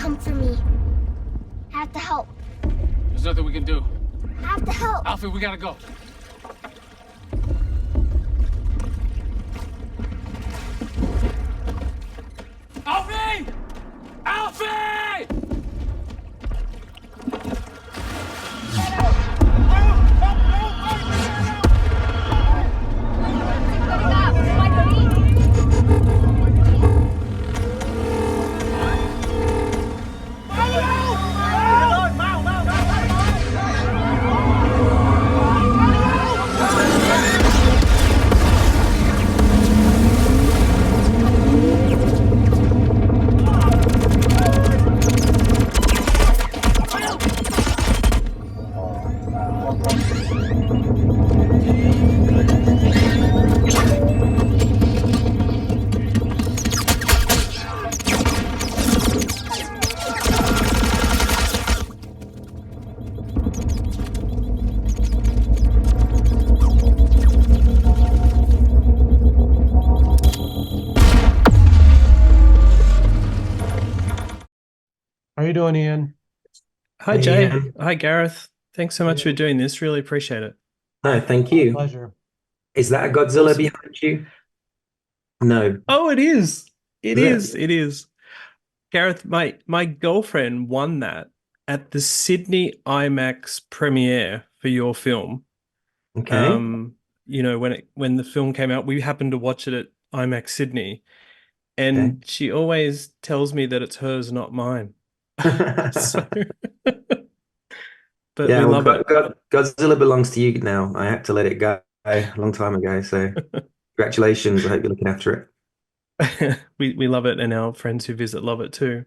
come for me. I have to help. There's nothing we can do. I have to help. Alfie, we gotta go. Alfie! Alfie! How you doing, Ian? Hi, Hey, Jay. Ian. Hi, Gareth. Thanks so much for doing this. Really appreciate it. No, thank My you. pleasure. Is that a Godzilla Awesome. behind you? No. Oh, it is. It Is it? is. It is. Gareth, my girlfriend won that at the Sydney IMAX premiere for your film. Okay. When the film came out, we happened to watch it at IMAX Sydney, Okay. and she always tells me that it's hers, not mine. So, but we Yeah, well, love it. Godzilla belongs to you now. I had to let it go a long time ago, so congratulations. I hope you're looking after it. We love it, and our friends who visit love it too.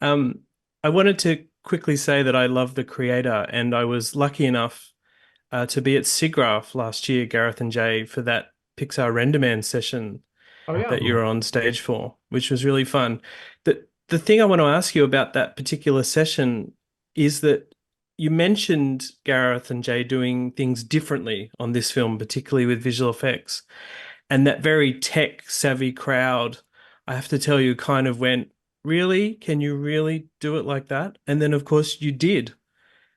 I wanted to quickly say that I love the creator, and I was lucky enough to be at SIGGRAPH last year, Gareth and Jay, for that Pixar RenderMan session Oh yeah. that you were on stage for, which was really fun. The thing I want to ask you about that particular session is that you mentioned Gareth and Jay doing things differently on this film, particularly with visual effects. And that very tech savvy crowd, I have to tell you, kind of went, really? Can you really do it like that? And then, of course, you did.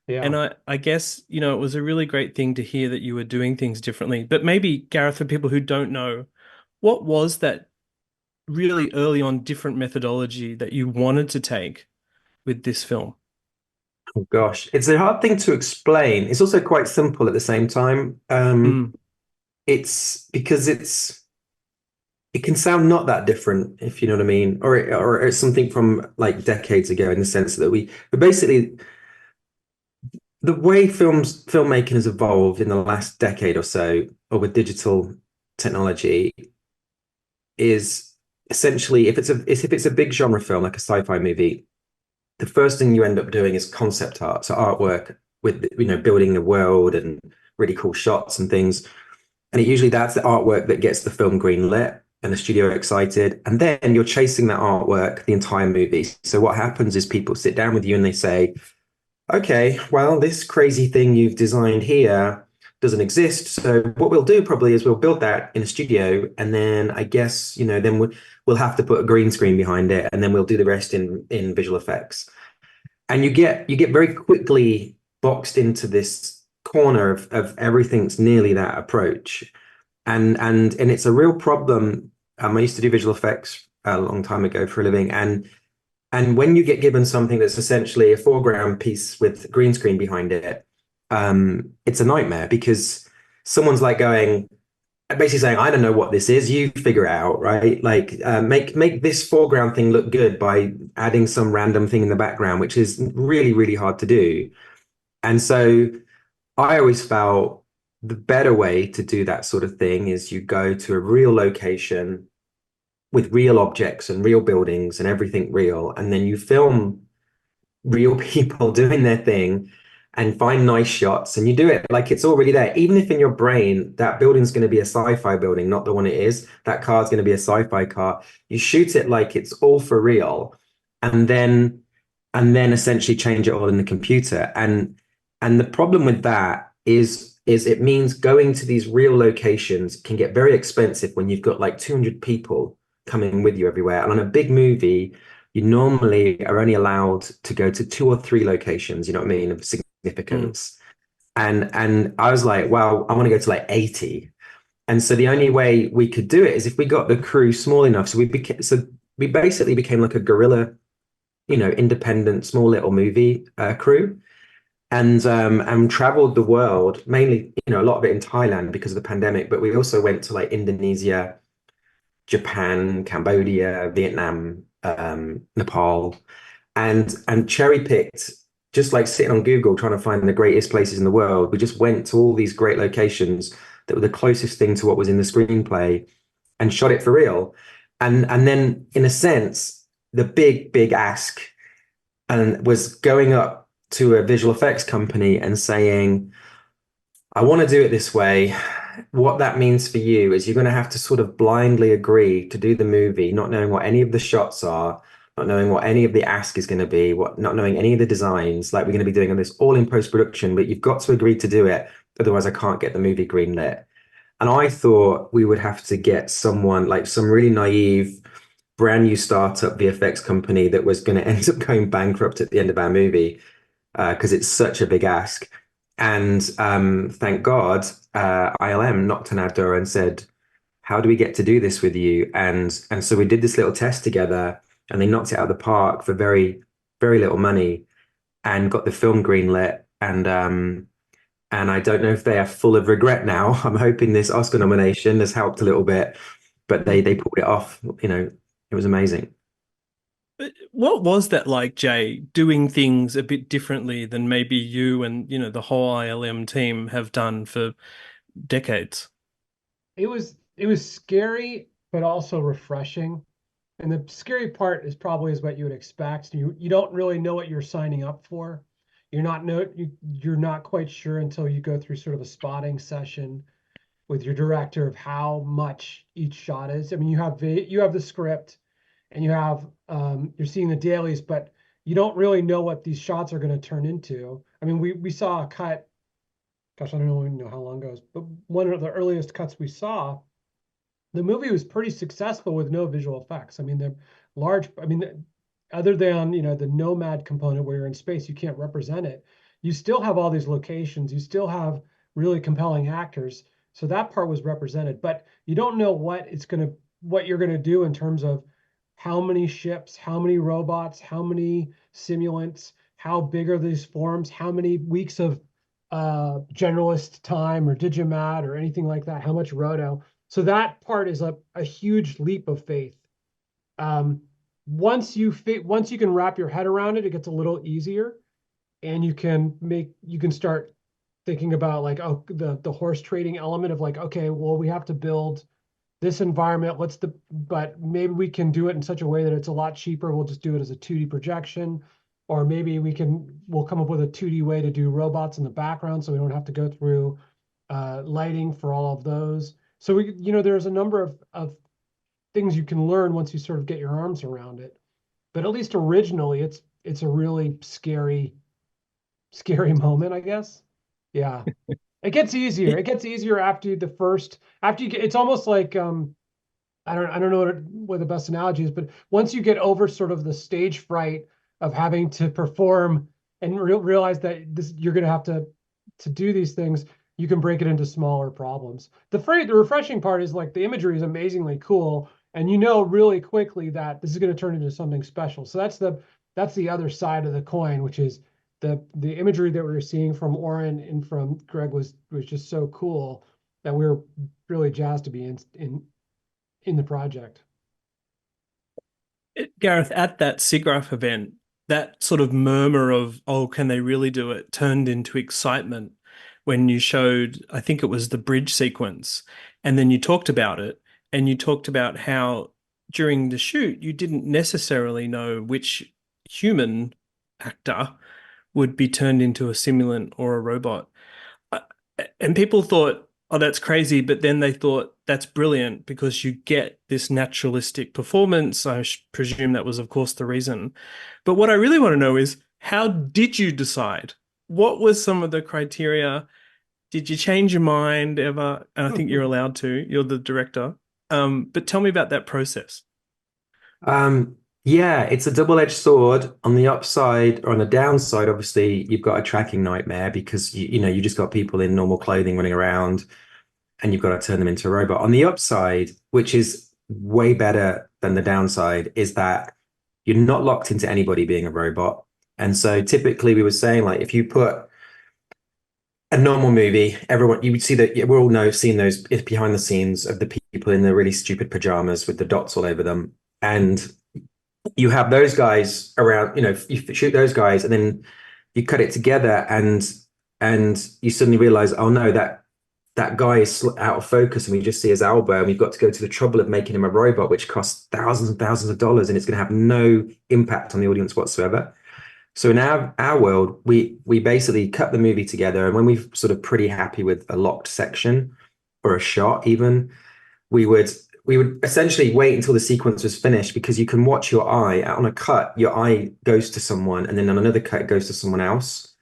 Yeah. And I guess, it was a really great thing to hear that you were doing things differently. But maybe, Gareth, for people who don't know, what was that really early on different methodology that you wanted to take with this film? Oh gosh, it's a hard thing to explain. It's also quite simple at the same time. Mm, It's because it can sound not that different, if you know what I mean, or it's something from like decades ago in the sense that but basically the way filmmaking has evolved in the last decade or so, or with digital technology, is essentially if it's a big genre film like a sci-fi movie, the first thing you end up doing is concept art, so artwork with building the world and really cool shots and things. And usually that's the artwork that gets the film green lit and the studio excited. And then you're chasing that artwork the entire movie. So what happens is people sit down with you and they say, okay, well, this crazy thing you've designed here doesn't exist. So what we'll do probably is we'll build that in a studio, and then I guess, then we'll have to put a green screen behind it, and then we'll do the rest in visual effects. And you get very quickly boxed into this corner of everything's nearly that approach. And it's a real problem. I used to do visual effects a long time ago for a living, and when you get given something that's essentially a foreground piece with green screen behind it, it's a nightmare because someone's like basically saying, I don't know what this is, you figure it out, right? Like make this foreground thing look good by adding some random thing in the background, which is really, really hard to do. And so I always felt the better way to do that sort of thing is you go to a real location with real objects and real buildings and everything real, and then you film real people doing their thing and find nice shots, and you do it like it's already there. Even if in your brain that building's going to be a sci-fi building, not the one it is, that car's going to be a sci-fi car, you shoot it like it's all for real, and then essentially change it all in the computer. And the problem with that is it means going to these real locations can get very expensive when you've got like 200 people coming with you everywhere. And on a big movie, you normally are only allowed to go to 2 or 3 locations, you know what I mean, of Mm. significance. And I was like, well, I want to go to like 80. And so the only way we could do it is if we got the crew small enough. So we basically became like a guerrilla, independent, small little movie crew, and traveled the world, mainly, a lot of it in Thailand because of the pandemic, but we also went to like Indonesia, Japan, Cambodia, Vietnam, Nepal, and cherry picked, just like sitting on Google trying to find the greatest places in the world. We just went to all these great locations that were the closest thing to what was in the screenplay and shot it for real. And then in a sense, the big ask and was going up to a visual effects company and saying, I want to do it this way. What that means for you is you're going to have to sort of blindly agree to do the movie, not knowing what any of the shots are, not knowing what any of the ask is going to be, not knowing any of the designs. Like we're going to be doing this all in post-production, but you've got to agree to do it. Otherwise, I can't get the movie greenlit. And I thought we would have to get someone like some really naive, brand new startup VFX company that was going to end up going bankrupt at the end of our movie because it's such a big ask. And thank God, ILM knocked on our door and said, "How do we get to do this with you?" And so we did this little test together, and they knocked it out of the park for very, very little money, and got the film greenlit. And I don't know if they are full of regret now. I'm hoping this Oscar nomination has helped a little bit, but they pulled it off. It was amazing. What was that like, Jay, doing things a bit differently than maybe you and, the whole ILM team have done for decades? It was scary, but also refreshing. And the scary part is probably is what you would expect. You don't really know what you're signing up for. You're not quite sure until you go through sort of a spotting session with your director of how much each shot is. I mean, you have the script and you're seeing the dailies, but you don't really know what these shots are going to turn into. I mean, we saw a cut, gosh, I don't even know how long ago, but one of the earliest cuts we saw, the movie was pretty successful with no visual effects. I mean, other than, the Nomad component where you're in space, you can't represent it. You still have all these locations. You still have really compelling actors. So that part was represented, but you don't know what you're gonna do in terms of how many ships, how many robots, how many simulants, how big are these forms, how many weeks of generalist time or digimat or anything like that, how much roto. So that part is a huge leap of faith. Um, once you can wrap your head around it, it gets a little easier, and you can start thinking about like, oh, the horse trading element of like, okay, well, we have to build this environment. But maybe we can do it in such a way that it's a lot cheaper. We'll just do it as a 2D projection, or maybe we'll come up with a 2D way to do robots in the background, so we don't have to go through lighting for all of those. So there's a number of things you can learn once you sort of get your arms around it. But at least originally, it's a really scary moment, I guess. Yeah. It gets easier. It gets easier after you get, it's almost like I don't know what the best analogy is, but once you get over sort of the stage fright of having to perform and realize that you're going to have to do these things, you can break it into smaller problems. The refreshing part is like the imagery is amazingly cool, and really quickly that this is going to turn into something special. So that's the other side of the coin, which is the imagery that we were seeing from Oren and from Greg was just so cool that we were really jazzed to be in the project. Gareth, at that SIGGRAPH event, that sort of murmur of, oh, can they really do it, turned into excitement when you showed, I think it was the bridge sequence, and then you talked about it, and you talked about how during the shoot, you didn't necessarily know which human actor would be turned into a simulant or a robot. Uh, And people thought, oh, that's crazy. But then they thought, that's brilliant because you get this naturalistic performance. I presume that was, of course, the reason. But what I really want to know is, how did you decide? What was some of the criteria? Did you change your mind ever? And I think you're allowed to. You're the director. But tell me about that process. Um, Yeah, it's a double-edged sword. On the upside or on the downside, obviously, you've got a tracking nightmare because you just got people in normal clothing running around and you've got to turn them into a robot. On the upside, which is way better than the downside, is that you're not locked into anybody being a robot. And so typically we were saying like if you put a normal movie, everyone you would see that we all know seen those behind the scenes of the people in the really stupid pajamas with the dots all over them. And you have those guys around, you shoot those guys and then you cut it together and you suddenly realize, oh no, that guy is out of focus and we just see his elbow and we've got to go to the trouble of making him a robot, which costs thousands and thousands of dollars and it's going to have no impact on the audience whatsoever. So in our world, we basically cut the movie together, and when we're sort of pretty happy with a locked section or a shot even, we would essentially wait until the sequence was finished because you can watch your eye on a cut, your eye goes to someone and then on another cut it goes to someone else.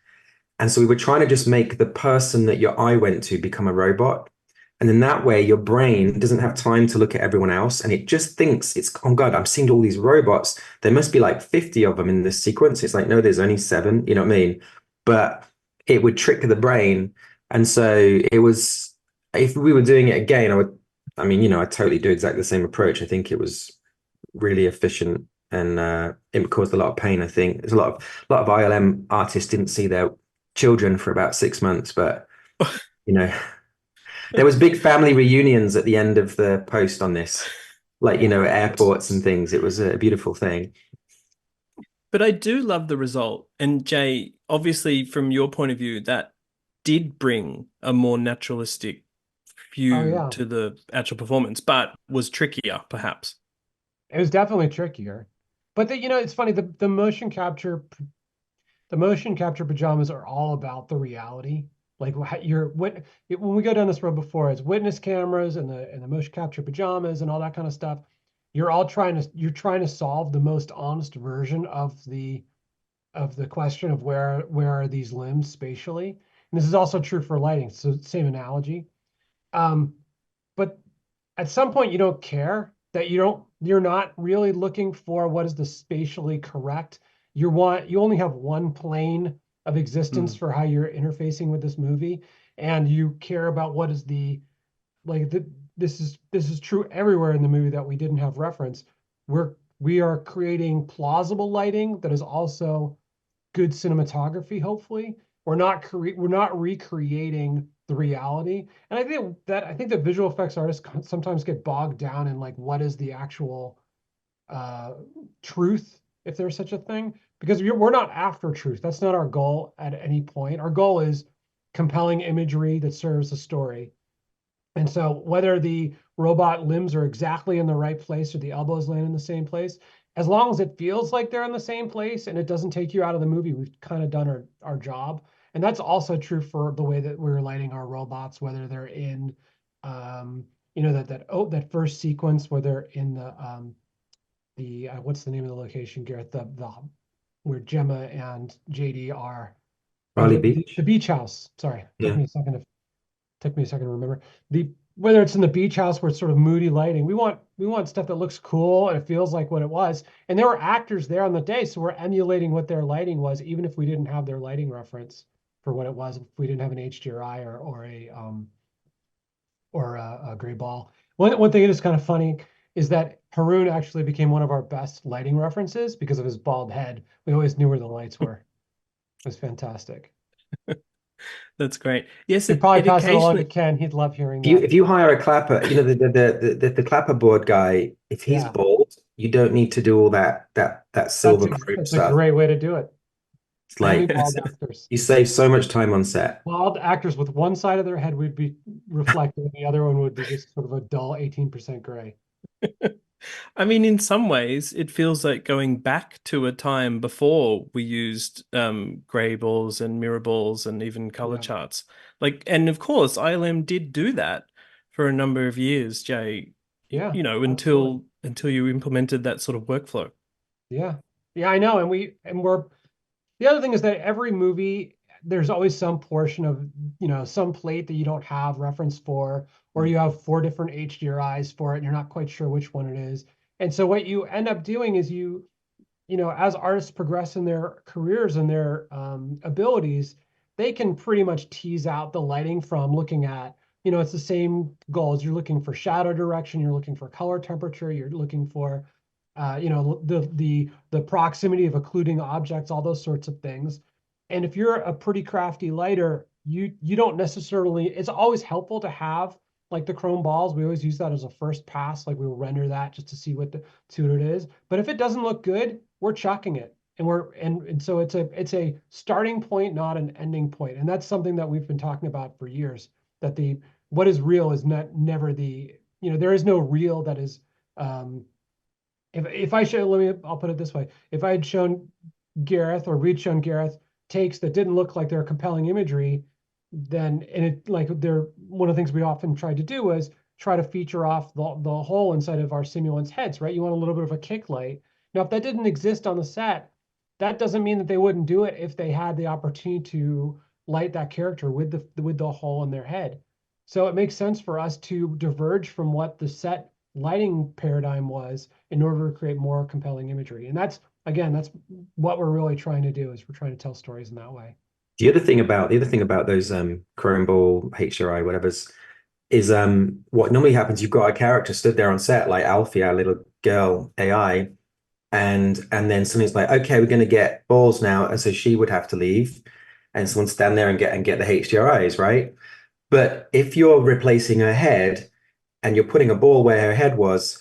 And so we were trying to just make the person that your eye went to become a robot. And then that way your brain doesn't have time to look at everyone else. And it just thinks it's, oh God, I'm seeing all these robots. There must be like 50 of them in this sequence. It's like, no, there's only 7, you know what I mean? But it would trick the brain. And so it was, if we were doing it again, I totally do exactly the same approach. I think it was really efficient and it caused a lot of pain. I think there's a lot of ILM artists didn't see their children for about 6 months, but you know, there was big family reunions at the end of the post on this, like, airports and things. It was a beautiful thing. But I do love the result. And Jay, obviously, from your point of view, that did bring a more naturalistic view to the actual performance, but was trickier, perhaps. It was definitely trickier. But it's funny, the motion capture pajamas are all about the reality. Like when we go down this road before, it's witness cameras and the motion capture pajamas and all that kind of stuff. You're trying to solve the most honest version of the question of where are these limbs spatially. And this is also true for lighting. So same analogy. But at some point you don't care that you're not really looking for what is the spatially correct. You only have one plane of existence for how you're interfacing with this movie, and you care about what is this is true everywhere in the movie that we didn't have reference. We are creating plausible lighting that is also good cinematography, hopefully. We're not recreating the reality. And I think that visual effects artists sometimes get bogged down in like what is the actual truth, if there's such a thing, because we're not after truth. That's not our goal at any point. Our goal is compelling imagery that serves the story. And so whether the robot limbs are exactly in the right place or the elbows land in the same place, as long as it feels like they're in the same place and it doesn't take you out of the movie, we've kind of done our job. And that's also true for the way that we're lighting our robots, whether they're in, that first sequence where they're in the what's the name of the location, Gareth? The where Gemma and JD are. Raleigh Beach. The beach house. Sorry, Yeah. took me a second to remember. Whether it's in the beach house where it's sort of moody lighting, we want stuff that looks cool and it feels like what it was. And there were actors there on the day, so we're emulating what their lighting was, even if we didn't have their lighting reference for what it was. If we didn't have an HDRI or a gray ball. One thing that is kind of funny is that Haroon actually became one of our best lighting references because of his bald head. We always knew where the lights were. It was fantastic. That's great. Yes, You'd probably pass it along to Ken. He'd love hearing that. If you hire a clapper, the clapper board guy, if he's bald, you don't need to do all that silver group That's stuff. a great way to do it. It's like bald actors. You save so much time on set. Bald actors with one side of their head would be reflective, and the other one would be just sort of a dull 18% gray. I mean, in some ways, it feels like going back to a time before we used gray balls and mirror balls and even color charts. And of course, ILM did do that for a number of years, Jay. Yeah. Until you implemented that sort of workflow. Yeah. Yeah, I know. The other thing is that every movie, there's always some portion of, some plate that you don't have reference for, or you have 4 different HDRIs for it, and you're not quite sure which one it is. And so what you end up doing is you as artists progress in their careers and their abilities, they can pretty much tease out the lighting from looking at, it's the same goals. You're looking for shadow direction, you're looking for color temperature, you're looking for, the proximity of occluding objects, all those sorts of things. And if you're a pretty crafty lighter, you don't necessarily, it's always helpful to have like the chrome balls. We always use that as a first pass. Like we will render that just to see what it is. But if it doesn't look good, we're chucking it. And so it's a starting point, not an ending point. And that's something that we've been talking about for years, that what is real is never there is no real that is, if I show, I'll put it this way. If I had shown Gareth, or we'd shown Gareth takes that didn't look like they're compelling imagery, then, and it like one of the things we often tried to do was try to feature off the hole inside of our simulants' heads, right? You want a little bit of a kick light. Now, if that didn't exist on the set, that doesn't mean that they wouldn't do it if they had the opportunity to light that character with the hole in their head. So it makes sense for us to diverge from what the set lighting paradigm was in order to create more compelling imagery. And that's what we're really trying to do, is we're trying to tell stories in that way. The other thing about those chrome ball HRI whatever's is what normally happens, you've got a character stood there on set like Alfie, our little girl AI, and then somebody's like, okay, we're going to get balls now, and so she would have to leave and someone stand there and get the HDRIs, right? But if you're replacing her head and you're putting a ball where her head was,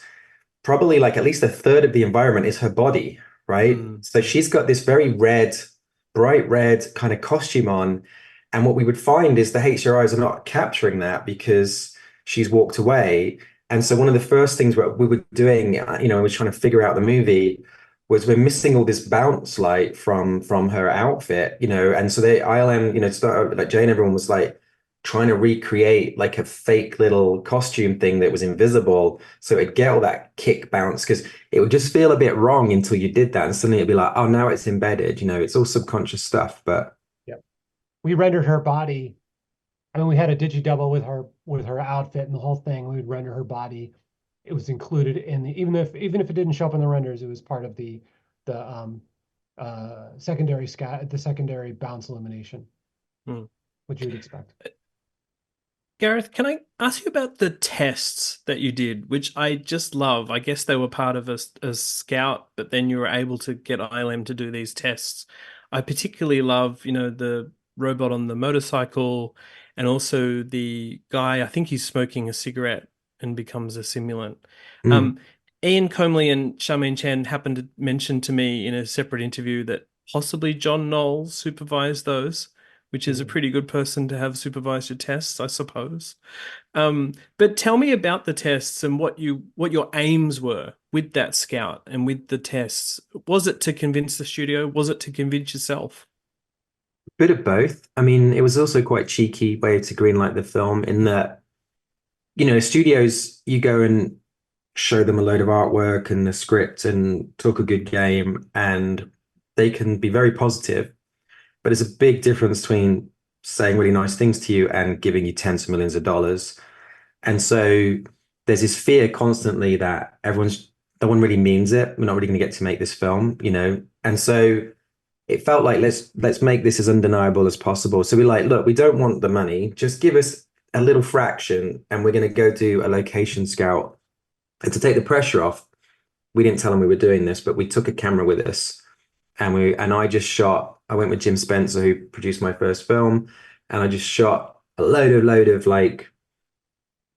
probably like at least a third of the environment is her body, right? So she's got this very bright red kind of costume on. And what we would find is the HRIs are not capturing that because she's walked away. And so one of the first things we were doing, we were trying to figure out the movie, was we're missing all this bounce light from her outfit, and so the ILM, like Jane, everyone was like trying to recreate like a fake little costume thing that was invisible, so it'd get all that kick bounce, because it would just feel a bit wrong until you did that, and suddenly it'd be like, oh, now it's embedded, it's all subconscious stuff. But yeah, we rendered her body. I mean, we had a digi-double with her outfit and the whole thing. We would render her body. It was included in even if it didn't show up in the renders, it was part of the secondary bounce elimination, which you would expect. Gareth, can I ask you about the tests that you did, which I just love? I guess they were part of a scout, but then you were able to get ILM to do these tests. I particularly love, the robot on the motorcycle, and also the guy, I think he's smoking a cigarette and becomes a simulant. Ian Comley and Charmaine Chan happened to mention to me in a separate interview that possibly John Knowles supervised those, which is a pretty good person to have supervise your tests, I suppose. But tell me about the tests and what your aims were with that scout and with the tests. Was it to convince the studio? Was it to convince yourself? Bit of both. I mean, it was also quite cheeky way to greenlight the film, in that, studios, you go and show them a load of artwork and the script and talk a good game, and they can be very positive. But there's a big difference between saying really nice things to you and giving you tens of millions of dollars. And so there's this fear constantly that no one really means it. We're not really going to get to make this film, And so it felt like let's make this as undeniable as possible. So we're like, look, we don't want the money. Just give us a little fraction, and we're going to go do a location scout. And to take the pressure off, we didn't tell them we were doing this, but we took a camera with us, and I went with Jim Spencer, who produced my first film, and I just shot a load of like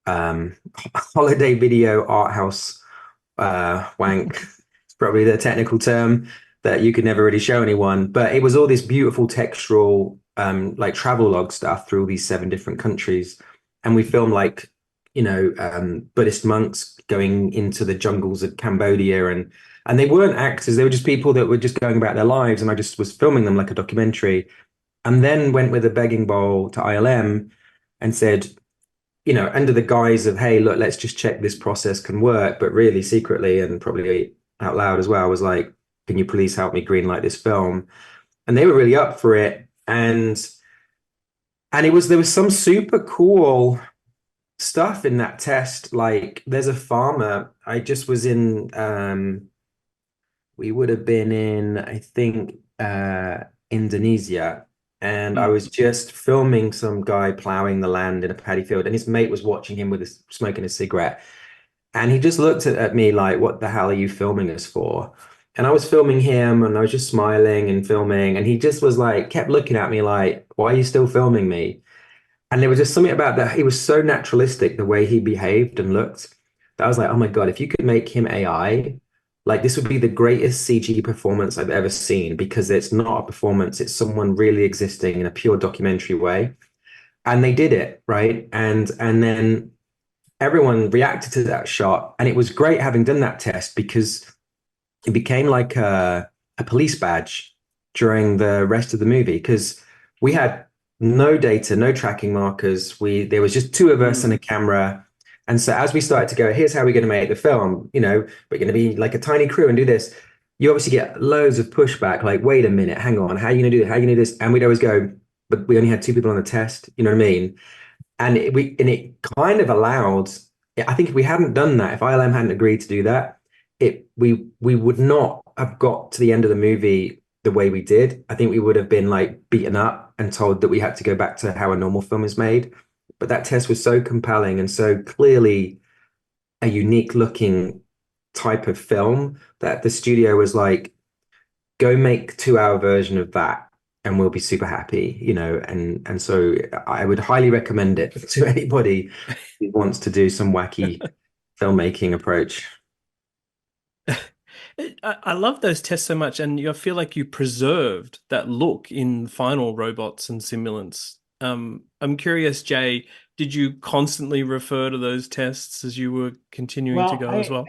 holiday video art house wank. It's probably the technical term that you could never really show anyone, but it was all this beautiful textural like travel log stuff through all these 7 different countries. And we filmed like Buddhist monks going into the jungles of Cambodia, and they weren't actors, they were just people that were just going about their lives, and I just was filming them like a documentary. And then went with a begging bowl to ILM and said, under the guise of, hey, look, let's just check this process can work, but really secretly and probably out loud as well, I was like, can you please help me greenlight this film? And they were really up for it. And there was some super cool stuff in that test. Like, there's a farmer, I just was in we would have been in, I think, Indonesia. And I was just filming some guy plowing the land in a paddy field, and his mate was watching him with his smoking a cigarette. And he just looked at me like, what the hell are you filming us for? And I was filming him and I was just smiling and filming. And he just was like, kept looking at me like, why are you still filming me? And there was just something about that. He was so naturalistic, the way he behaved and looked, that I was like, oh my God, if you could make him AI, like this would be the greatest CG performance I've ever seen, because it's not a performance, it's someone really existing in a pure documentary way. And they did it, right? And then everyone reacted to that shot. And it was great having done that test, because it became like a police badge during the rest of the movie, because we had no data, no tracking markers. There was just two of us and a camera. And so as we started to go, here's how we're going to make the film, we're going to be like a tiny crew and do this. You obviously get loads of pushback, like, wait a minute, hang on, how are you going to do it? How are you going to do this? And we'd always go, but we only had two people on the test, you know what I mean? And it kind of allowed, I think if we hadn't done that, if ILM hadn't agreed to do that, we would not have got to the end of the movie the way we did. I think we would have been like beaten up and told that we had to go back to how a normal film is made. But that test was so compelling and so clearly a unique looking type of film that the studio was like, go make 2 hour version of that and we'll be super happy, and so I would highly recommend it to anybody who wants to do some wacky filmmaking approach. I love those tests so much, and I feel like you preserved that look in final robots and simulants. I'm curious, Jay, did you constantly refer to those tests as you were continuing to go as well?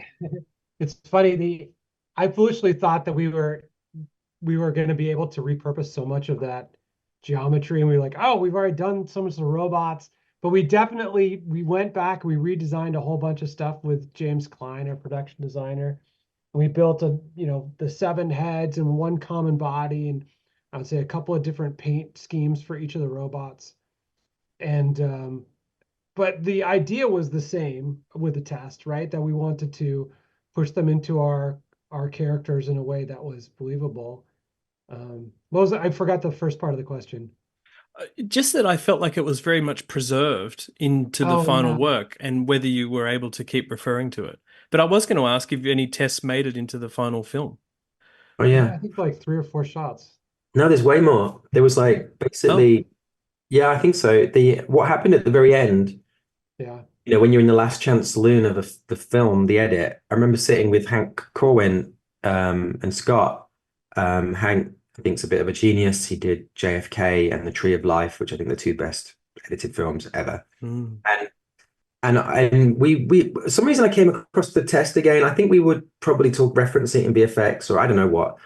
It's funny. I foolishly thought that we were going to be able to repurpose so much of that geometry, and we were like, oh, we've already done so much of the robots. But we went back, we redesigned a whole bunch of stuff with James Klein, our production designer. And we built the 7 heads and one common body, and I would say a couple of different paint schemes for each of the robots. And but the idea was the same with the test, right? That we wanted to push them into our characters in a way that was believable. I forgot the first part of the question. Just that I felt like it was very much preserved into the final work, and whether you were able to keep referring to it. But I was going to ask if any tests made it into the final film. Oh yeah, I think like 3 or 4 shots. No, there's way more. There was like basically, yeah, I think so. What happened at the very end, Yeah. when you're in the last chance saloon of the film, the edit, I remember sitting with Hank Corwin and Scott. Hank, I think, is a bit of a genius. He did JFK and The Tree of Life, which I think are the 2 best edited films ever. And we for some reason I came across the test again. I think we would probably reference it in VFX, or I don't know what.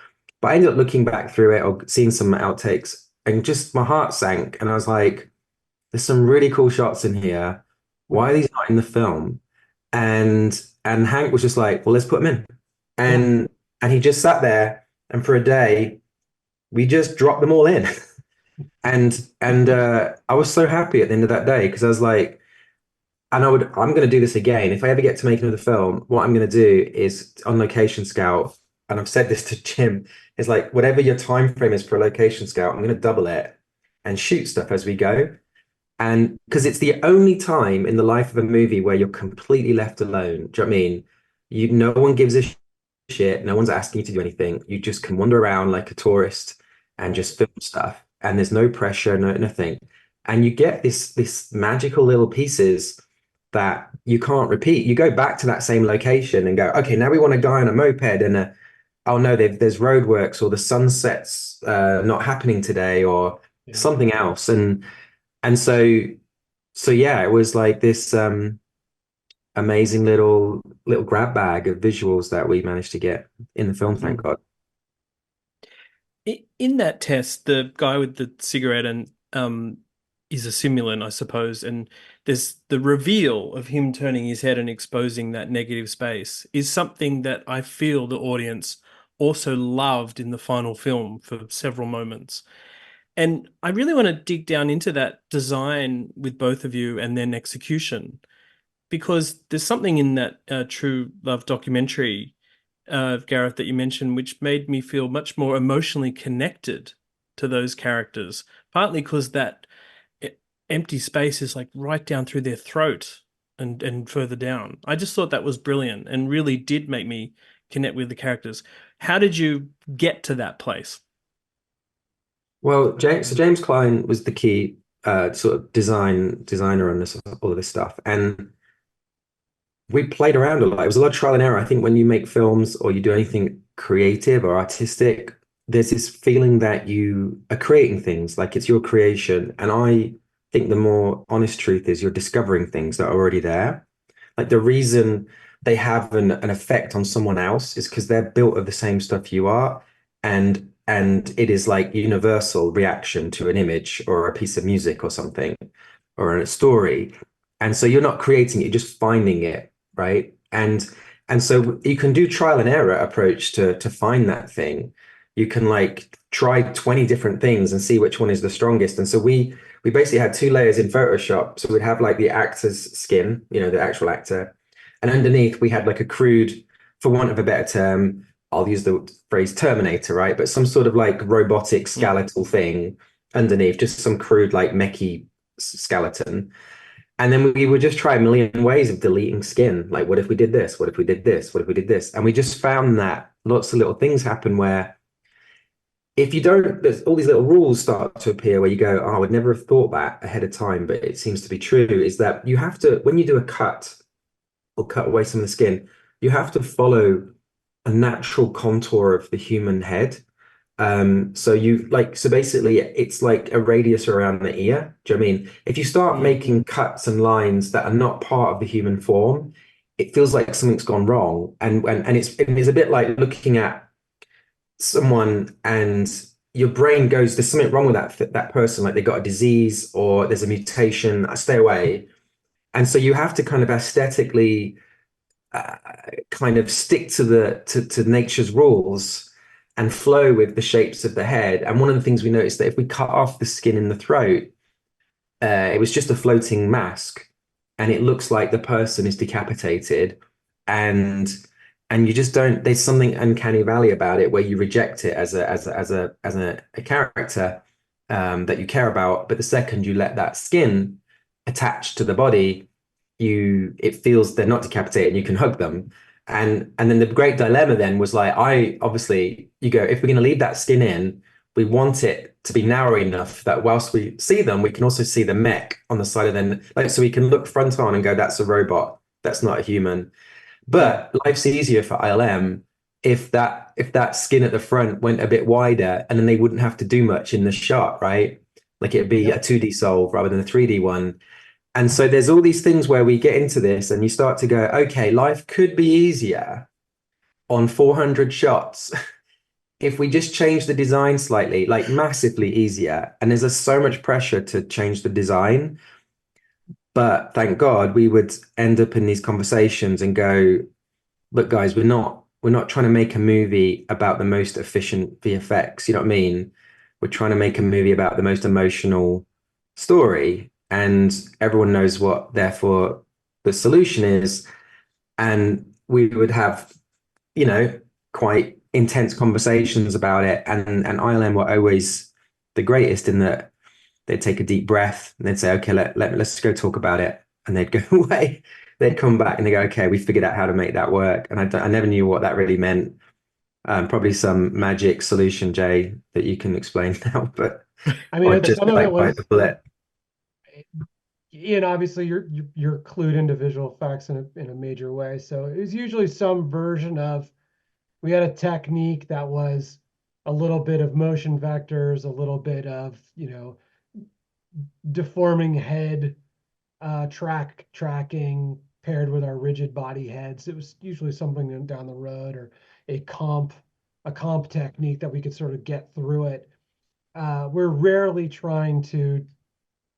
But I ended up looking back through it or seeing some outtakes, and just my heart sank. And I was like, there's some really cool shots in here. Why are these not in the film? And Hank was just like, well, let's put them in. And he just sat there, and for a day, we just dropped them all in. and I was so happy at the end of that day, because I was like, I'm going to do this again. If I ever get to make another film, what I'm going to do is on location scout. And I've said this to Jim, is like, whatever your time frame is for a location scout, I'm going to double it and shoot stuff as we go. And because it's the only time in the life of a movie where you're completely left alone. Do you know what I mean? No one gives a shit. No one's asking you to do anything. You just can wander around like a tourist and just film stuff. And there's no pressure, nothing. And you get this magical little pieces that you can't repeat. You go back to that same location and go, okay, now we want a guy on a moped and oh no, there's roadworks, or the sunset's not happening today, or something else. And so yeah, it was like this amazing little grab bag of visuals that we managed to get in the film, thank God. In that test, the guy with the cigarette and is a simulant, I suppose, and there's the reveal of him turning his head and exposing that negative space is something that I feel the audience also loved in the final film for several moments. And I really want to dig down into that design with both of you and then execution, because there's something in that True Love documentary Gareth, that you mentioned, which made me feel much more emotionally connected to those characters, partly because that empty space is like right down through their throat and further down. I just thought that was brilliant and really did make me connect with the characters. How did you get to that place? Well, James Klein was the key sort of designer on this, all of this stuff, and we played around a lot. It was a lot of trial and error. I think when you make films or you do anything creative or artistic, there's this feeling that you are creating things, like it's your creation. And I think the more honest truth is you're discovering things that are already there. Like the reason they have an effect on someone else is because they're built of the same stuff you are. And it is like universal reaction to an image or a piece of music or something or a story. And so you're not creating it, you're just finding it, right? And so you can do trial and error approach to find that thing. You can like try 20 different things and see which one is the strongest. And so we basically had two layers in Photoshop. So we'd have like the actor's skin, you know, the actual actor. And underneath we had like a crude, for want of a better term, I'll use the phrase Terminator, right? But some sort of like robotic skeletal thing underneath, just some crude like mechy skeleton. And then we would just try a million ways of deleting skin. Like, what if we did this? What if we did this? What if we did this? And we just found that lots of little things happen where if you don't, there's all these little rules start to appear where you go, oh, I would never have thought that ahead of time, but it seems to be true, is that you have to, when you do a cut or cut away some of the skin, you have to follow a natural contour of the human head. So basically it's like a radius around the ear. Do you know what I mean? If you start making cuts and lines that are not part of the human form, it feels like something's gone wrong. And it's a bit like looking at someone and your brain goes, there's something wrong with that person, like they got a disease or there's a mutation, stay away. And so you have to kind of aesthetically kind of stick to nature's rules and flow with the shapes of the head. And one of the things we noticed that if we cut off the skin in the throat, it was just a floating mask, and it looks like the person is decapitated, and you just don't. There's something uncanny valley about it where you reject it as a character that you care about, but the second you let that skin attach to the body, it feels they're not decapitated and you can hug them. And then the great dilemma then was like, you go, if we're going to leave that skin in, we want it to be narrow enough that whilst we see them, we can also see the mech on the side of them, like so we can look front on and go, that's a robot, that's not a human. But life's easier for ILM if that skin at the front went a bit wider, and then they wouldn't have to do much in the shot, right? Like it'd be a 2D solve rather than a 3D one. And so there's all these things where we get into this and you start to go, okay, life could be easier on 400 shots if we just change the design slightly, like massively easier. And there's so much pressure to change the design. But thank God we would end up in these conversations and go, look, guys, we're not trying to make a movie about the most efficient VFX. You know what I mean? We're trying to make a movie about the most emotional story. And everyone knows what, therefore, the solution is. And we would have, quite intense conversations about it. And ILM were always the greatest in that they'd take a deep breath and they'd say, okay, let's go talk about it. And they'd go away. They'd come back and they go, okay, we figured out how to make that work. And I never knew what that really meant. Probably some magic solution, Jay, that you can explain now. But I mean, just some of like it was, bite the bullet. obviously you're clued into visual effects in a major way. So it was usually some version of, we had a technique that was a little bit of motion vectors, a little bit of, deforming head tracking paired with our rigid body heads. It was usually something down the road, or a comp technique that we could sort of get through it. We're rarely trying to,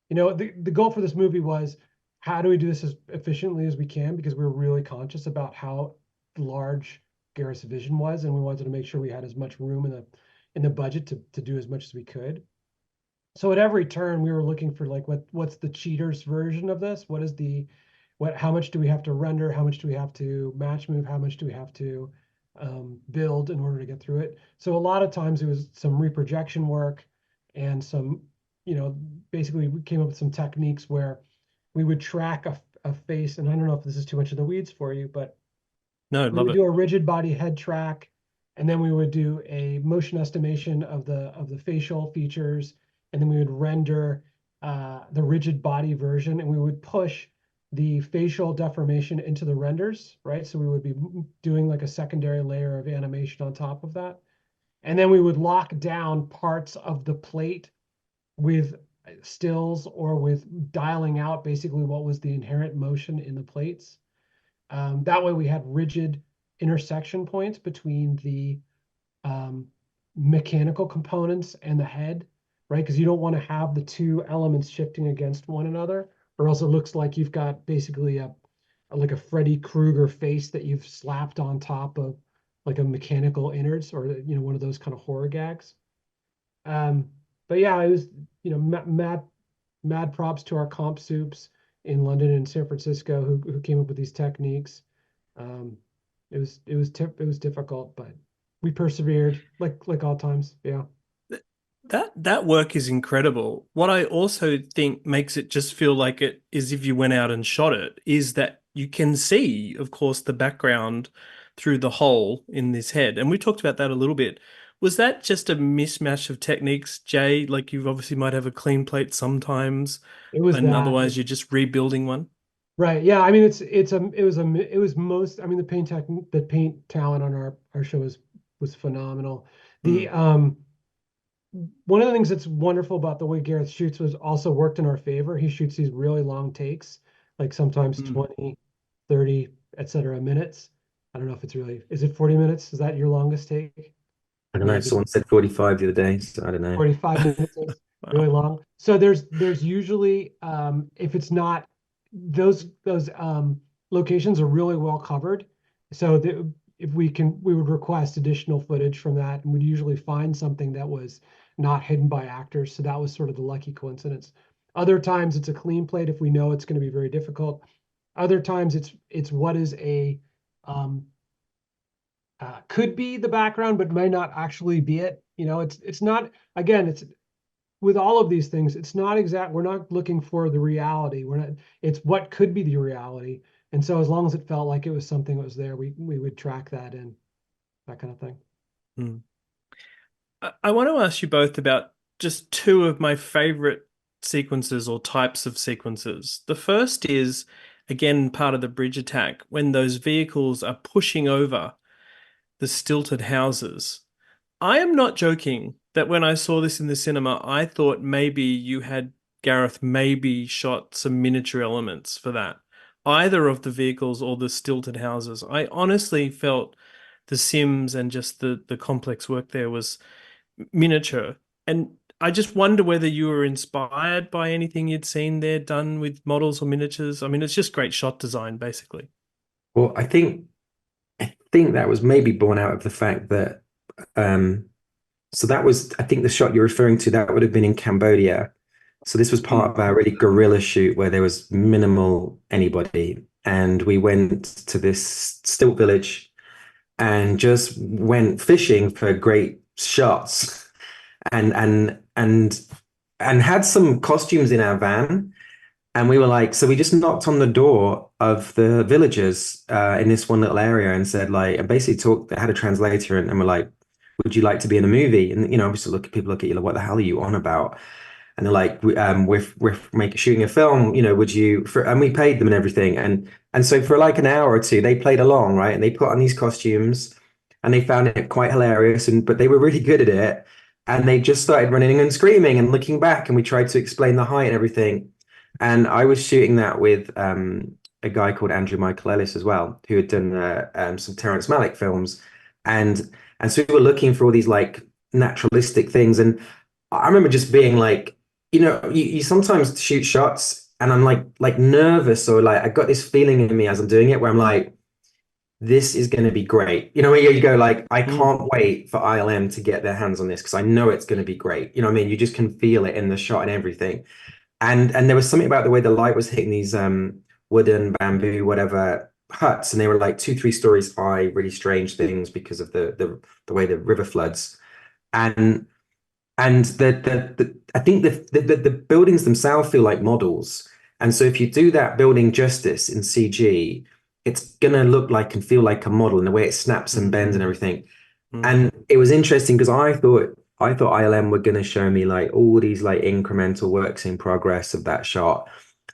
the goal for this movie was, how do we do this as efficiently as we can? Because we were really conscious about how large Gareth's vision was, and we wanted to make sure we had as much room in the budget to do as much as we could. So at every turn, we were looking for like, what's the cheaters version of this? How much do we have to render? How much do we have to match move? How much do we have to build in order to get through it. So a lot of times it was some reprojection work and some, basically we came up with some techniques where we would track a face. And I don't know if this is too much of the weeds for you, but No, we love would it. do a rigid body head track, and then we would do a motion estimation of the facial features, and then we would render the rigid body version, and we would push the facial deformation into the renders, right? So we would be doing like a secondary layer of animation on top of that. And then we would lock down parts of the plate with stills or with dialing out basically what was the inherent motion in the plates. That way we had rigid intersection points between the mechanical components and the head, right? Because you don't want to have the two elements shifting against one another, or else it looks like you've got basically like a Freddy Krueger face that you've slapped on top of like a mechanical innards, or one of those kind of horror gags. But yeah, it was mad props to our comp soups in London and San Francisco who came up with these techniques. It was difficult, but we persevered like all times. Yeah. That work is incredible. What I also think makes it just feel like it is if you went out and shot it, is that you can see, of course, the background through the hole in this head. And we talked about that a little bit. Was that just a mismatch of techniques, Jay? Like you obviously might have a clean plate sometimes, It was and that. otherwise you're just rebuilding one? Right. Yeah. I mean, it was most. I mean, the paint talent on our show was phenomenal. The one of the things that's wonderful about the way Gareth shoots was also worked in our favor. He shoots these really long takes, like sometimes 20, 30, etc. minutes. I don't know if it's really, is it 40 minutes? Is that your longest take? I don't know. Someone said 45 the other day, so I don't know. 45 minutes is really Wow. long. So there's usually if it's not those locations are really well covered. So if we would request additional footage from that, and we'd usually find something that was not hidden by actors. So that was sort of the lucky coincidence. Other times it's a clean plate if we know it's going to be very difficult. Other times it's what is a could be the background, but may not actually be it. It's not, again, it's with all of these things, it's not exact. We're not looking for the reality. It's what could be the reality. And so as long as it felt like it was something that was there, we would track that in, that kind of thing. Hmm. I want to ask you both about just two of my favorite sequences or types of sequences. The first is, again, part of the bridge attack, when those vehicles are pushing over the stilted houses. I am not joking that when I saw this in the cinema, I thought maybe you had, Gareth, maybe shot some miniature elements for that, either of the vehicles or the stilted houses. I honestly felt the sims and just the complex work there was miniature. And I just wonder whether you were inspired by anything you'd seen there done with models or miniatures. I mean, it's just great shot design, basically. Well, I think that was maybe born out of the fact that so that was, I think the shot you're referring to, that would have been in Cambodia. So this was part of our really guerrilla shoot where there was minimal anybody. And we went to this stilt village and just went fishing for great shots and had some costumes in our van. And we were like, so we just knocked on the door of the villagers in this one little area and said, like, and basically had a translator, and we're like, would you like to be in a movie? And obviously people look at you like, what the hell are you on about? And they're like, we're shooting a film, would you? And we paid them and everything, and so for like an hour or two, they played along, right? And they put on these costumes, and they found it quite hilarious, but they were really good at it, and they just started running and screaming and looking back, and we tried to explain the height and everything. And I was shooting that with a guy called Andrew Michael Ellis as well, who had done some Terrence Malick films, and so we were looking for all these like naturalistic things. And I remember just being like, you sometimes shoot shots, and I'm like nervous, or like I got this feeling in me as I'm doing it where I'm like, this is going to be great. Where you go like, I can't wait for ILM to get their hands on this because I know it's going to be great. You know what I mean? You just can feel it in the shot and everything. And there was something about the way the light was hitting these wooden, bamboo, whatever huts, and they were like 2, 3 stories high, really strange things because of the way the river floods. And I think the buildings themselves feel like models. And so if you do that building justice in CG, it's gonna look like and feel like a model in the way it snaps and bends and everything. And it was interesting because I thought ILM were going to show me like all these like incremental works in progress of that shot,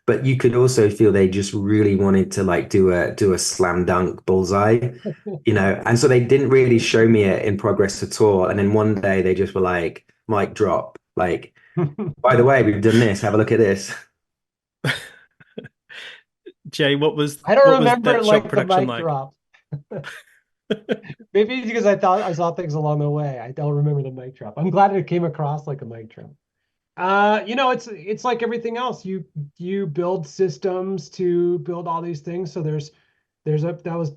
but you could also feel they just really wanted to like do a slam dunk bullseye, and so they didn't really show me it in progress at all. And then one day they just were like, mic drop, like, by the way, we've done this, have a look at this. Jay, what was I don't remember that it shot like the production mic like? drop. Maybe it's because I thought I saw things along the way. I don't remember the mic drop. I'm glad it came across like a mic drop. It's like everything else. You build systems to build all these things. So that was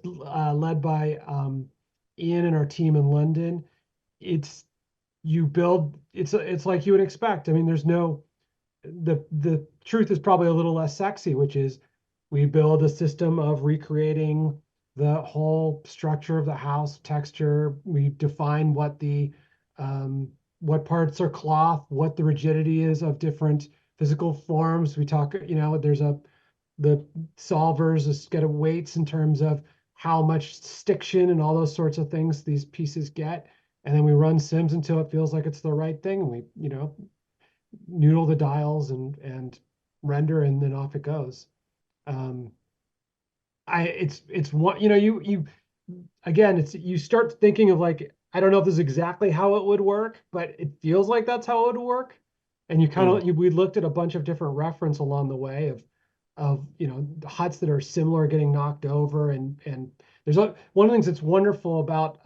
led by Ian and our team in London. It's you build. It's like you would expect. I mean, there's no the truth is probably a little less sexy, which is we build a system of recreating the whole structure of the house, texture. We define what parts are cloth, what the rigidity is of different physical forms. We talk, there's the solvers is get weights in terms of how much stiction and all those sorts of things these pieces get. And then we run sims until it feels like it's the right thing. And we, noodle the dials and render, and then off it goes. Um, it's one, you again, you start thinking of like, I don't know if this is exactly how it would work, but it feels like that's how it would work. And you kind of, we looked at a bunch of different reference along the way of huts that are similar getting knocked over, and there's one of the things that's wonderful about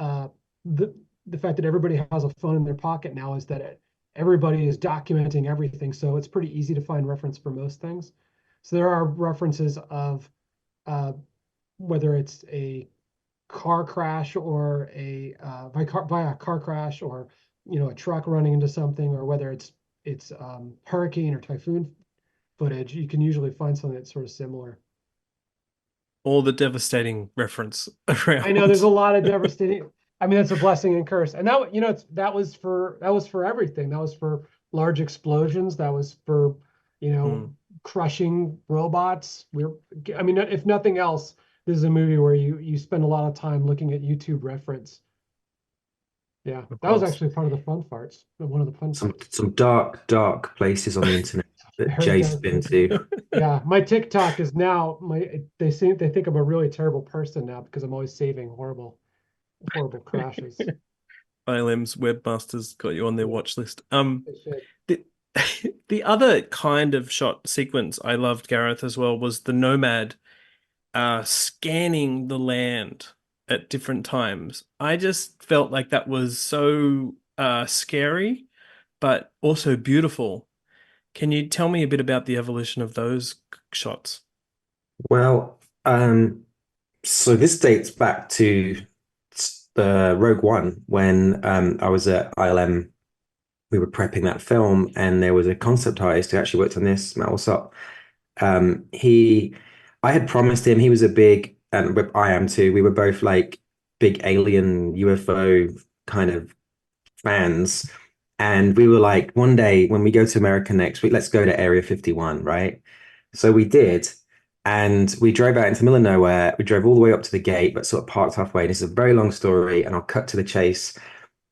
the fact that everybody has a phone in their pocket now is that everybody is documenting everything, so it's pretty easy to find reference for most things. So there are references of whether it's a car crash or by a car crash, or a truck running into something, or whether it's hurricane or typhoon footage, you can usually find something that's sort of similar. All the devastating reference around. I know there's a lot of devastating. I mean, that's a blessing and curse. And that was for everything. That was for large explosions. That was for, crushing robots. I mean, if nothing else, this is a movie where you spend a lot of time looking at YouTube reference. Yeah, that was actually part of the fun parts. One of the fun parts. Some dark places on the internet that Very Jay's dark been places. to. Yeah, my TikTok is now they think I'm a really terrible person now because I'm always saving horrible crashes. ILM's webmasters got you on their watch list. They should. The other kind of shot sequence I loved, Gareth, as well, was the Nomad scanning the land at different times. I just felt like that was so scary, but also beautiful. Can you tell me a bit about the evolution of those shots? Well, so this dates back to the Rogue One when I was at ILM. We were prepping that film, and there was a concept artist who actually worked on this, Matt Alsop. I had promised him, he was a big, and I am too. We were both like big alien UFO kind of fans. And we were like, one day when we go to America next week, let's go to Area 51, right? So we did. And we drove out into the middle of nowhere. We drove all the way up to the gate, but sort of parked halfway. This is a very long story, and I'll cut to the chase.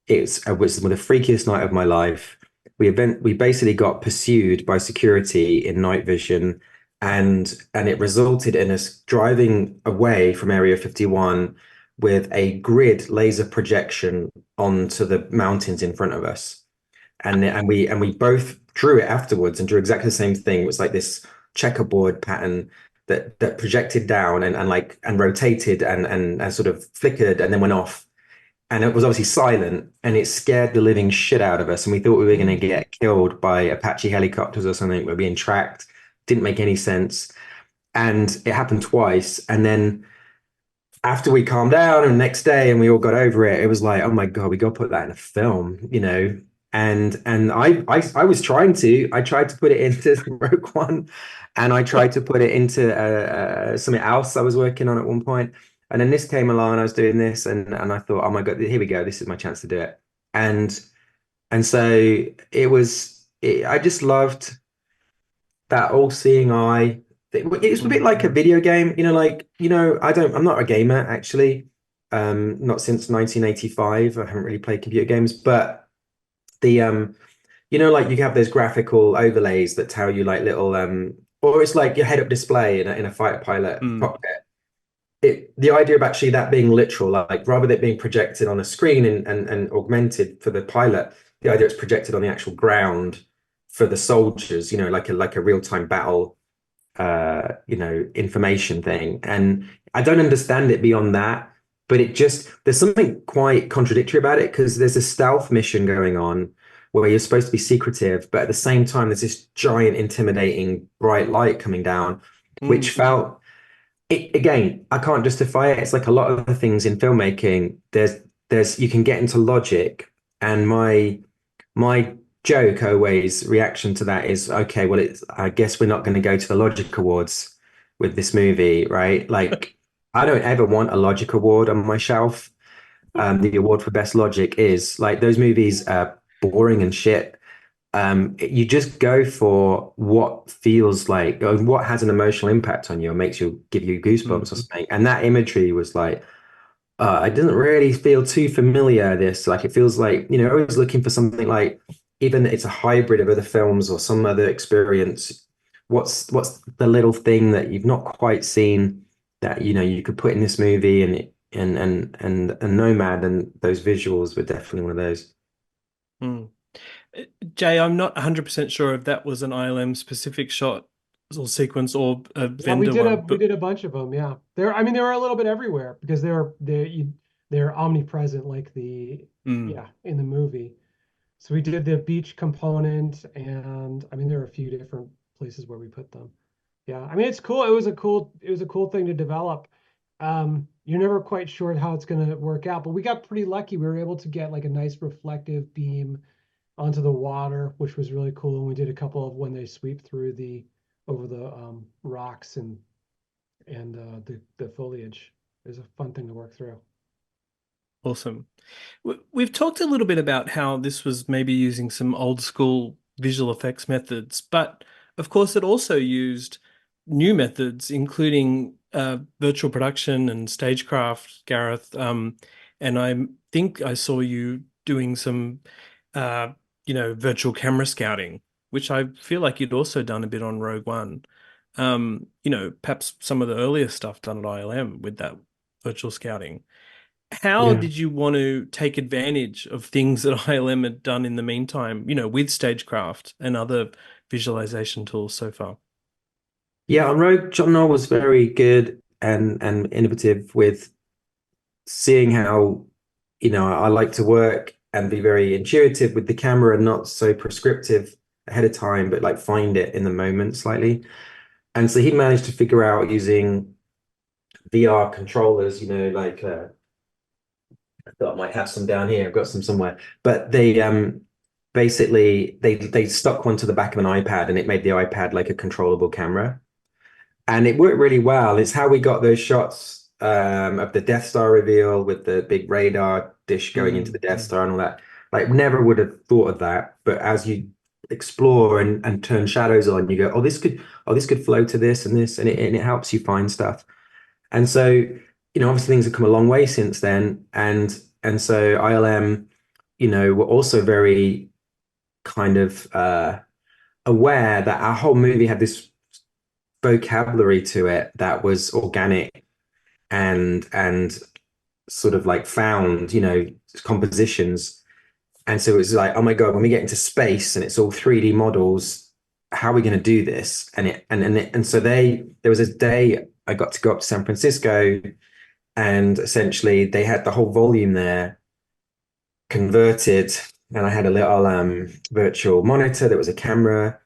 It was the freakiest night of my life. We basically got pursued by security in night vision, and it resulted in us driving away from Area 51 with a grid laser projection onto the mountains in front of us. And we both drew it afterwards and drew exactly the same thing. It was like this checkerboard pattern that projected down and rotated and sort of flickered and then went off. And it was obviously silent, and it scared the living shit out of us. And we thought we were going to get killed by Apache helicopters or something. We're being tracked. Didn't make any sense. And it happened twice. And then after we calmed down, and the next day, and we all got over it, it was like, oh my God, we got to put that in a film, And I was trying to, I tried to put it into Rogue One, and I tried to put it into something else I was working on at one point. And then this came along, and I was doing this, and I thought, oh my God, here we go. This is my chance to do it. And so I just loved that all-seeing eye. It's a bit like a video game, I'm not a gamer actually. Not since 1985. I haven't really played computer games, but the like you have those graphical overlays that tell you like little or it's like your head-up display in a fighter pilot cockpit. The idea of actually that being literal, like rather than it being projected on a screen and augmented for the pilot, the idea it's projected on the actual ground for the soldiers, like a real-time battle information thing. And I don't understand it beyond that, but there's something quite contradictory about it, because there's a stealth mission going on where you're supposed to be secretive, but at the same time there's this giant intimidating bright light coming down, which felt again, I can't justify it. It's like a lot of the things in filmmaking, there's you can get into logic, and my joke always reaction to that is, okay, well, I guess we're not going to go to the Logic Awards with this movie, right? Like, I don't ever want a Logic Award on my shelf. The award for best logic is like, those movies are boring and shit. You just go for what feels like, or what has an emotional impact on you, or give you goosebumps or something. And that imagery was like, it doesn't really feel too familiar. It feels like, always looking for something like, even it's a hybrid of other films or some other experience. What's the little thing that you've not quite seen that you could put in this movie? And Nomad and those visuals were definitely one of those. Jay, I'm not 100% sure if that was an ILM specific shot or sequence or a vendor one. We did a bunch of them. Yeah, they were a little bit everywhere because they're omnipresent, like in the movie. So we did the beach component, and there were a few different places where we put them. Yeah, it's cool. It was a cool thing to develop. You're never quite sure how it's going to work out, but we got pretty lucky. We were able to get like a nice reflective beam onto the water, which was really cool. And we did a couple of when they sweep through over the rocks and the foliage. It was a fun thing to work through. Awesome. We've talked a little bit about how this was maybe using some old school visual effects methods, but of course it also used new methods, including virtual production and stagecraft, Gareth. And I think I saw you doing some, virtual camera scouting, which I feel like you'd also done a bit on Rogue One. Perhaps some of the earlier stuff done at ILM with that virtual scouting. How did you want to take advantage of things that ILM had done in the meantime, with Stagecraft and other visualization tools so far? Yeah, on Rogue, John Knoll was very good and innovative with seeing how, I like to work and be very intuitive with the camera and not so prescriptive ahead of time, but like find it in the moment slightly. And so he managed to figure out using VR controllers, I thought I might have some down here. I've got some somewhere, but they basically they stuck one to the back of an iPad, and it made the iPad like a controllable camera, and it worked really well. It's how we got those shots of the Death Star reveal with the big radar dish going into the Death Star and all that. Like, never would have thought of that, but as you explore and turn shadows on, you go, oh, this could flow to this and this, and it helps you find stuff. And so, obviously things have come a long way since then. And so ILM, were also very kind of aware that our whole movie had this vocabulary to it that was organic and sort of like found, compositions. And so it was like, oh my God, when we get into space and it's all 3D models, how are we going to do this? And so there was a day I got to go up to San Francisco, and essentially they had the whole volume there converted, and I had a little virtual monitor that was a camera,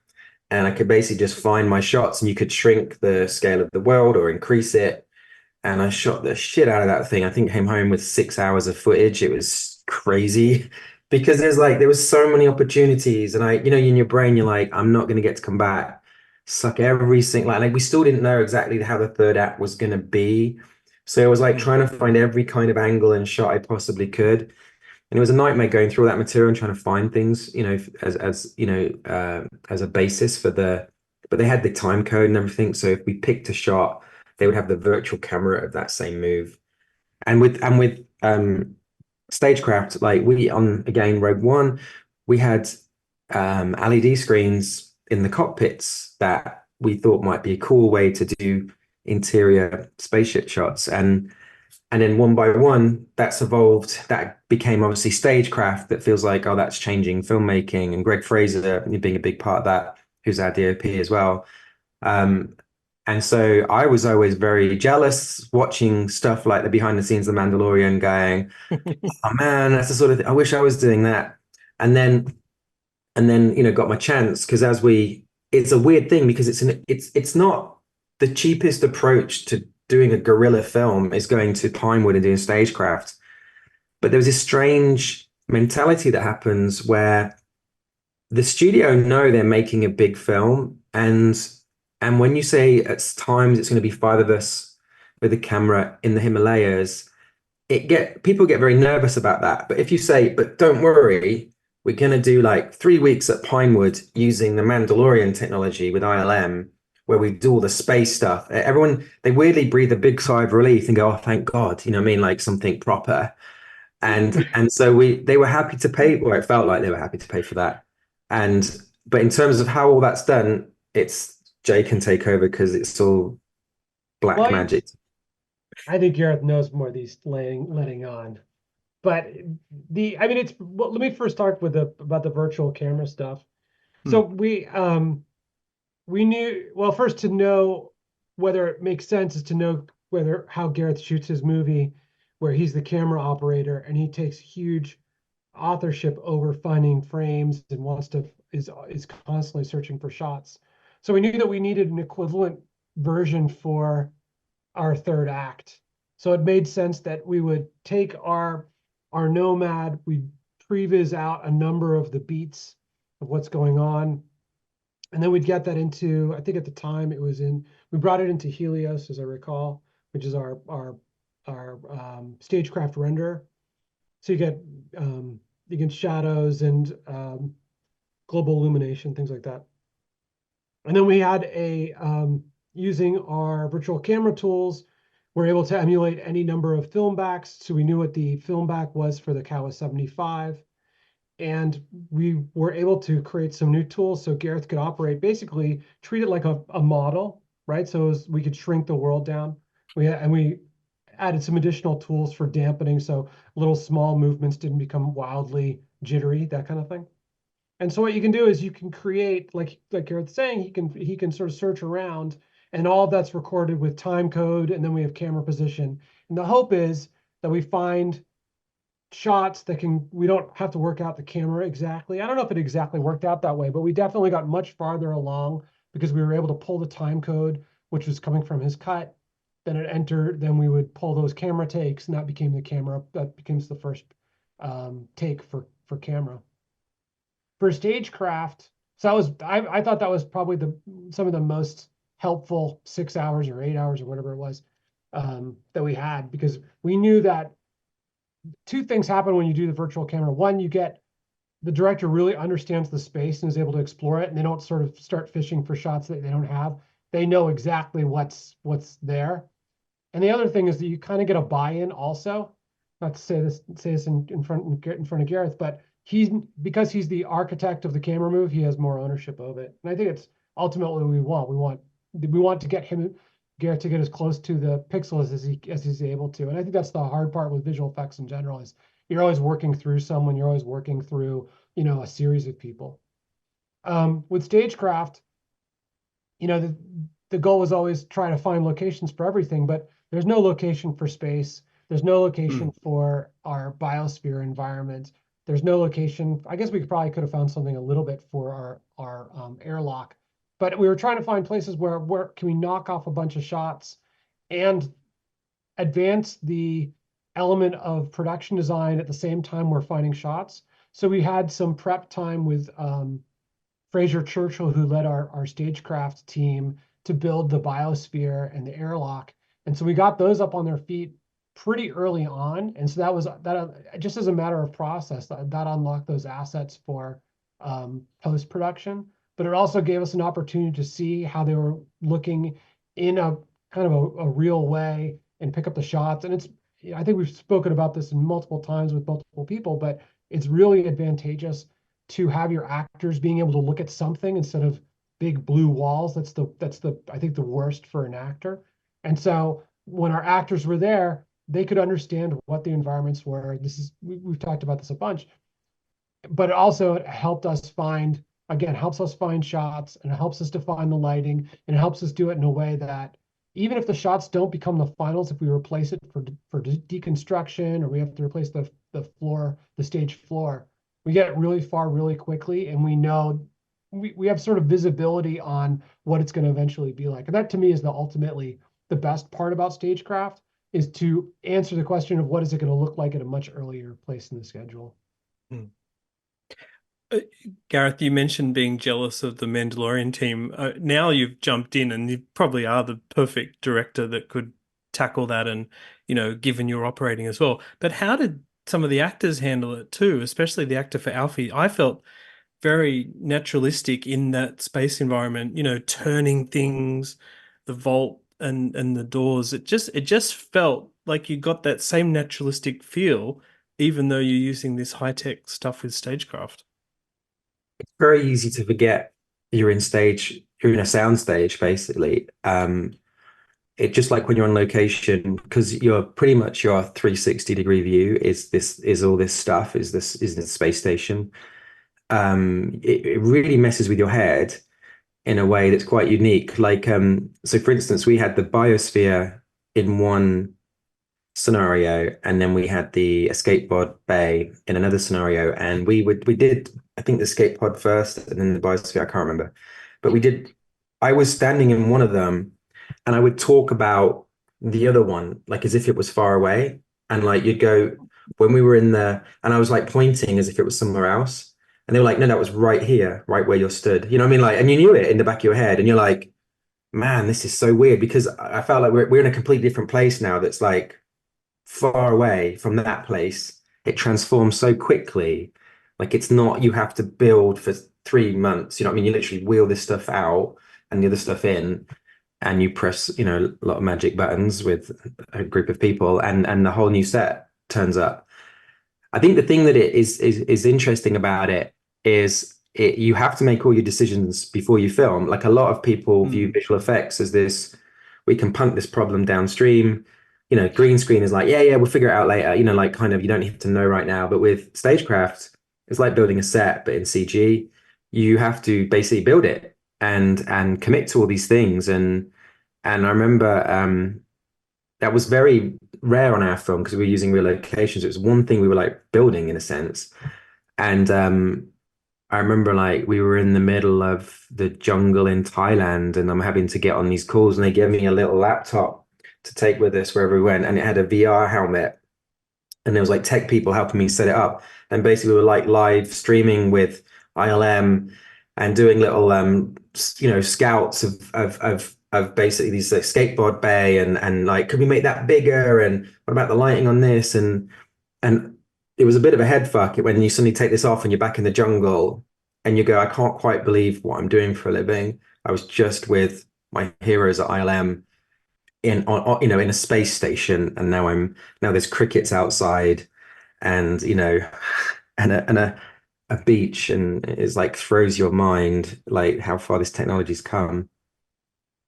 and I could basically just find my shots, and you could shrink the scale of the world or increase it. And I shot the shit out of that thing. I think I came home with 6 hours of footage. It was crazy. because there was so many opportunities, and in your brain, you're like, I'm not going to get to come back. Suck every single, like we still didn't know exactly how the third act was going to be. So it was like trying to find every kind of angle and shot I possibly could. And it was a nightmare going through all that material and trying to find things, as a basis for but they had the time code and everything. So if we picked a shot, they would have the virtual camera of that same move. And with Stagecraft, like we on again Rogue One, we had LED screens in the cockpits that we thought might be a cool way to do interior spaceship shots. And then one by one, that's evolved. That became obviously Stagecraft. That feels like, oh, that's changing filmmaking. And Greg Fraser being a big part of that, who's our DOP as well. And so I was always very jealous watching stuff like the behind the scenes of The Mandalorian, going, oh man, that's the sort of thing. I wish I was doing that. And then got my chance, because it's a weird thing, because it's not the cheapest approach to doing a guerrilla film is going to Pinewood and doing Stagecraft. But there was this strange mentality that happens where the studio know they're making a big film, and when you say at times it's going to be five of us with a camera in the Himalayas, people get very nervous about that. But if you say, but don't worry, we're going to do like 3 weeks at Pinewood using the Mandalorian technology with ILM, where we do all the space stuff, everyone, they weirdly breathe a big sigh of relief and go, oh, thank God, you know what I mean? Like something proper. And so they were happy to pay, or it felt like they were happy to pay for that. But in terms of how all that's done, it's Jay can take over, because it's all black magic. I think Gareth knows more of these letting on. But let me first start with about the virtual camera stuff. So we knew, well, first, to know whether it makes sense is to know how Gareth shoots his movie, where he's the camera operator and he takes huge authorship over finding frames and is constantly searching for shots. So we knew that we needed an equivalent version for our third act. So it made sense that we would take our Nomad, we'd previs out a number of the beats of what's going on, and then we'd get that into, I think at the time we brought it into Helios, as I recall, which is our Stagecraft renderer. So you get shadows and global illumination, things like that. And then we had using our virtual camera tools, we're able to emulate any number of film backs. So we knew what the film back was for the Kawa 75. And we were able to create some new tools so Gareth could operate, basically treat it like a model, right? So we could shrink the world down. We added some additional tools for dampening, so little small movements didn't become wildly jittery, that kind of thing. And so what you can do is you can create, like Gareth's saying, he can sort of search around, and all of that's recorded with time code, and then we have camera position. And the hope is that we find shots that we don't have to work out the camera exactly. I don't know if it exactly worked out that way, but we definitely got much farther along because we were able to pull the time code, which was coming from his cut. Then we would pull those camera takes, and that becomes the first take for camera. For Stagecraft, so I thought that was probably some of the most helpful 6 hours or 8 hours or whatever it was that we had, because we knew that two things happen when you do the virtual camera. One, you get the director really understands the space and is able to explore it, and they don't sort of start fishing for shots that they don't have. They know exactly what's there. And the other thing is that you kind of get a buy-in also. Not to say this in front of Gareth, but because he's the architect of the camera move, he has more ownership of it. And I think it's ultimately what we want. We want to get Gareth to get as close to the pixels as he's able to. And I think that's the hard part with visual effects in general, is you're always working through someone, you're always working through, a series of people. With Stagecraft, the goal was always try to find locations for everything, but there's no location for space. There's no location for our biosphere environment. There's no location. I guess we probably could have found something a little bit for our airlock, but we were trying to find places where can we knock off a bunch of shots and advance the element of production design at the same time we're finding shots. So we had some prep time with Fraser Churchill, who led our Stagecraft team to build the biosphere and the airlock. And so we got those up on their feet pretty early on. And so that just as a matter of process, that unlocked those assets for post-production. But it also gave us an opportunity to see how they were looking in a kind of a real way and pick up the shots. And I think we've spoken about this multiple times with multiple people, but it's really advantageous to have your actors being able to look at something instead of big blue walls. That's I think the worst for an actor. And so when our actors were there, they could understand what the environments were. We've talked about this a bunch, but it also helped us find shots, and it helps us define the lighting, and it helps us do it in a way that even if the shots don't become the finals, if we replace it for deconstruction, or we have to replace the stage floor, we get really far really quickly, and we know we have sort of visibility on what it's going to eventually be like. And that to me is ultimately the best part about Stagecraft, is to answer the question of what is it going to look like at a much earlier place in the schedule. Gareth, you mentioned being jealous of the Mandalorian team. Now you've jumped in, and you probably are the perfect director that could tackle that, and, given you're operating as well. But how did some of the actors handle it too, especially the actor for Alfie? I felt very naturalistic in that space environment, turning things, the vault and the doors. It just felt like you got that same naturalistic feel, even though you're using this high-tech stuff with Stagecraft. It's very easy to forget you're in a sound stage, basically. It just like when you're on location, because you're pretty much your 360-degree view is all this stuff, is the space station. It really messes with your head in a way that's quite unique. Like, so for instance, we had the biosphere in one scenario, and then we had the escape pod bay in another scenario, and we did, I think, the escape pod first and then the biosphere, I can't remember, but I was standing in one of them, and I would talk about the other one like as if it was far away, and like you'd go, when we were in there, and I was like pointing as if it was somewhere else, and they were like, no, that was right here, right where you're stood, you know what I mean? Like, and you knew it in the back of your head, and you're like, man, this is so weird, because I felt like we're in a completely different place now that's like far away from that place. It transforms so quickly. Like, it's not, you have to build for 3 months, you know what I mean? You literally wheel this stuff out and the other stuff in, and you press, a lot of magic buttons with a group of people, and the whole new set turns up. I think the thing that it is interesting about it is you have to make all your decisions before you film. Like, a lot of people view visual effects as this, we can punt this problem downstream. Green screen is like, yeah, we'll figure it out later. Like, kind of, you don't have to know right now. But with Stagecraft, it's like building a set, but in CG. You have to basically build it and commit to all these things. And I remember that was very rare on our film, because we were using real locations. It was one thing we were like building in a sense. And I remember, like, we were in the middle of the jungle in Thailand, and I'm having to get on these calls, and they gave me a little laptop to take with us wherever we went, and it had a VR helmet, and there was like tech people helping me set it up, and basically we were like live streaming with ILM and doing little scouts of basically these like skateboard bay, and like, could we make that bigger, and what about the lighting on this, and it was a bit of a head fuck when you suddenly take this off and you're back in the jungle, and you go, I can't quite believe what I'm doing for a living. I was just with my heroes at ILM in a space station, and now there's crickets outside, and and a beach, and it's like throws your mind like how far this technology's come.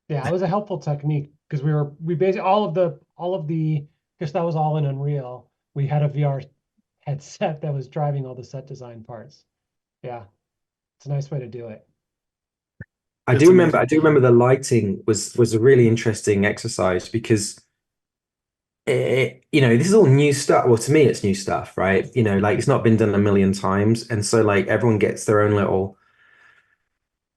Yeah, it was a helpful technique, because we basically all of the because that was all in Unreal. We had a VR headset that was driving all the set design parts. Yeah, it's a nice way to do it. I do remember the lighting was a really interesting exercise, because this is all new stuff. Well, to me, it's new stuff, right? Like, it's not been done a million times. And so, like, everyone gets their own little,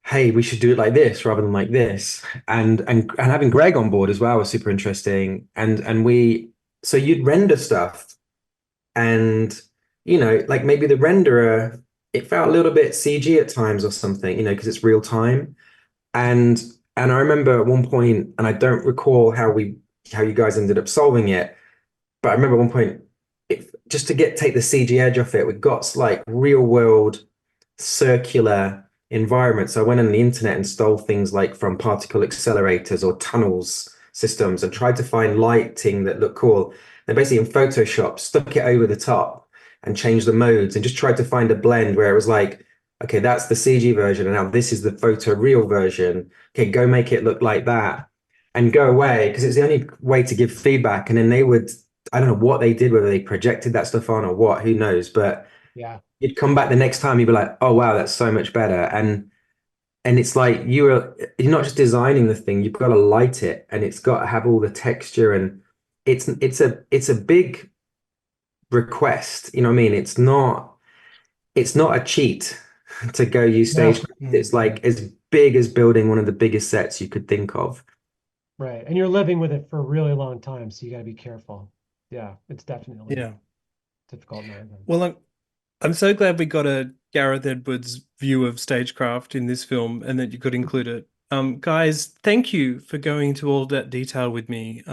hey, we should do it like this rather than like this. And having Greg on board as well was super interesting. So you'd render stuff, and you know, like maybe the renderer, it felt a little bit CG at times or something, you know, because it's real time. And and I remember at one point, and I don't recall how you guys ended up solving it, but I remember at one point, just to take the CG edge off it, we got like real world circular environment. So I went on the internet and stole things like from particle accelerators or tunnels systems and tried to find lighting that looked cool. And basically in Photoshop, stuck it over the top and changed the modes and just tried to find a blend where it was like, okay, that's the CG version, and now this is the photo real version. Okay, go make it look like that and go away, because it's the only way to give feedback. And then they would, I don't know what they did, whether they projected that stuff on or what, who knows, but Yeah. you'd come back the next time, you'd be like, oh wow, that's so much better. And it's like you're not just designing the thing, you've got to light it, and it's got to have all the texture, and it's a big request. You know what I mean? It's not a cheat to go use Stagecraft. It's like as big as building one of the biggest sets you could think of. Right. And you're living with it for a really long time, so you got to be careful. Yeah, it's definitely Yeah. difficult nowadays. Well, I'm so glad we got a Gareth Edwards view of Stagecraft in this film and that you could include it. Guys, thank you for going into all that detail with me.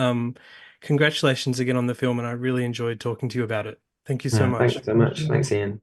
Congratulations again on the film, and I really enjoyed talking to you about it. Thank you so much. Thanks so much. Thanks, Ian.